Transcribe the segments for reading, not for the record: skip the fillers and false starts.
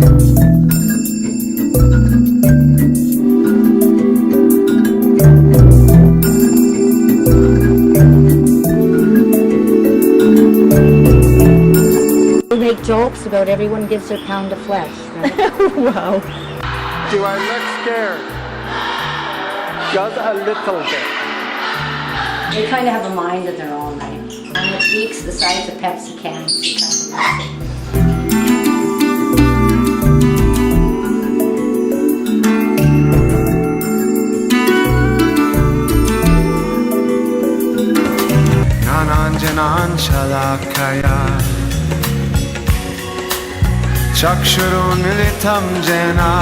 We make jokes about everyone gives their pound of flesh. Right? Wow. Do I look scared? Just a little bit. They kind of have a mind of their own, right? And with beaks the size of Pepsi cans. Nananjanan shalakaya Chakshurun militam jena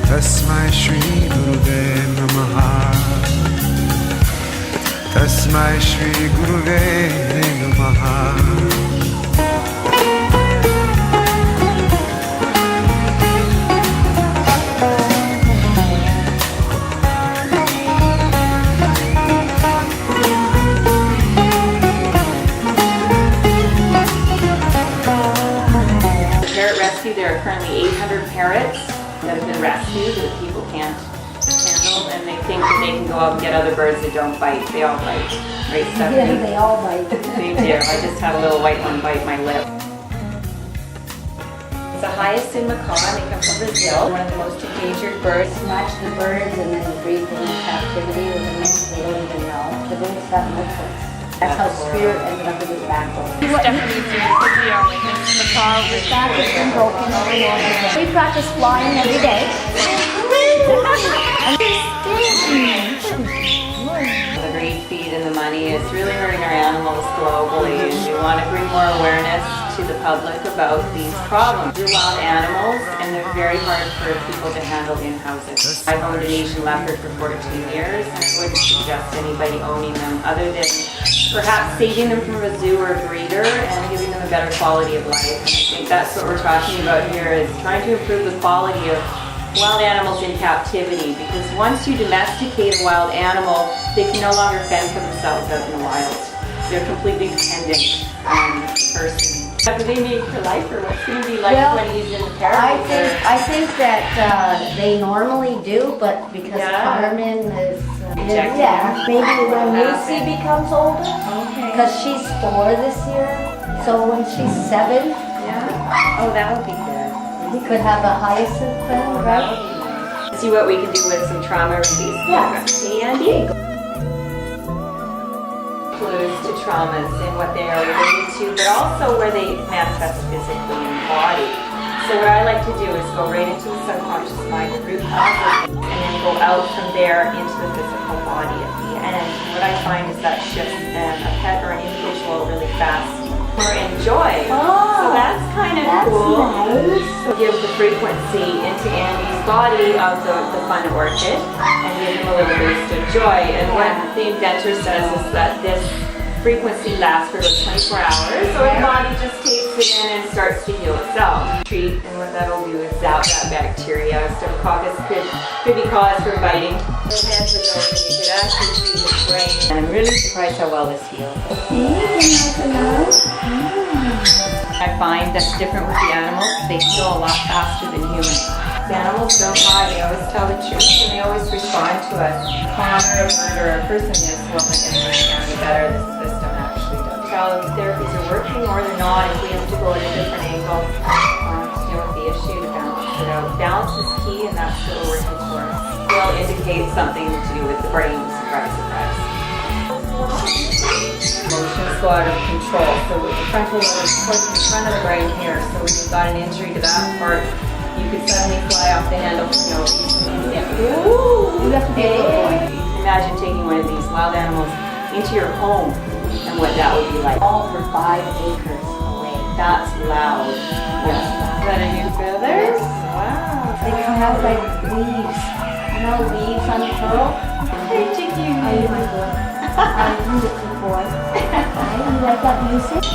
Tasmai Shri Guruve Namaha Tasmai Shri Guruve Namaha Parrot Rescue, there are currently 800 parrots that have been rescued that people can't handle, and they think that they can go out and get other birds that don't bite. They all bite. Right, Stephie? Yeah, they all bite. They do. I just had a little white one bite my lip. It's a Hyacinth Macaw, and they come from Brazil. One of the most endangered birds. Snatch the birds and then breed them in captivity with the mix they don't even know. The birds have nipples. That's how Spirit ended up with his backbone. Stephanie's doing physio with this Macaw. His back has been broken over and over again. We practice flying every day. The greed feed and the money is really hurting our animals globally, and we want to bring more awareness to the public about these problems. They're wild animals, and they're very hard for people to handle in houses. I've owned an Asian leopard for 14 years, and I wouldn't suggest anybody owning them other than perhaps saving them from a zoo or a breeder and giving them a better quality of life. And I think that's what we're talking about here, is trying to improve the quality of wild animals in captivity, because once you domesticate a wild animal, they can no longer fend for themselves out in the wild. They're completely dependent on the person. What do they need for life, or what's going to be like when he's in the parrot? I think that they normally do, but because Carmen is maybe when Lucy becomes older, because she's 4 this year, so when she's 7, oh, that would be good. we could have a Hyacinth then, right? See what we can do with some trauma release. Yeah. Andy. Clues to traumas and what they are related to, but also where they manifest physically in the body. So what I like to do is go right into the subconscious mind, the root cause, and then go out from there into the physical body at the end. What I find is that shifts a pet or an individual really fast or enjoy. So that's kind of cool. Nice. So give the frequency into Andy's body of the fun orchid and give him a little boost of joy. And what the inventor says is that this frequency lasts for about 24 hours, so his body just takes it in and starts to heal itself. Treat, and what that'll do is zap that bacteria. Staphylococcus could be caused from biting. The head was open, you could actually see his brain. And I'm really surprised how well this heals. I find that's different with the animals. They heal a lot faster than humans. The animals don't lie, they always tell the truth, and they always respond to us. The calmer a bird or a person is, well, they're going to understand the better the system actually does. How therapies are working or they're not, if we have to go at a different angle to deal with the issue, to balance it out. Balance is key, and that's what we're working towards. It will indicate something to do with the brain, surprise, surprise. Emotions go out of control. So with the frontal lobe, of course, in front of the brain here. So when you've got an injury to that part, you could suddenly fly off the handle for no reason. You have to be a little boy. You can imagine taking one of these wild animals into your home and what that would be like. All for 5 acres away. That's loud. Yes. Is that a new feather? Wow. They come out like leaves. You know, leaves unfurl. Hey, Chicky. Are you my boy? Are you the good boy? You like that music?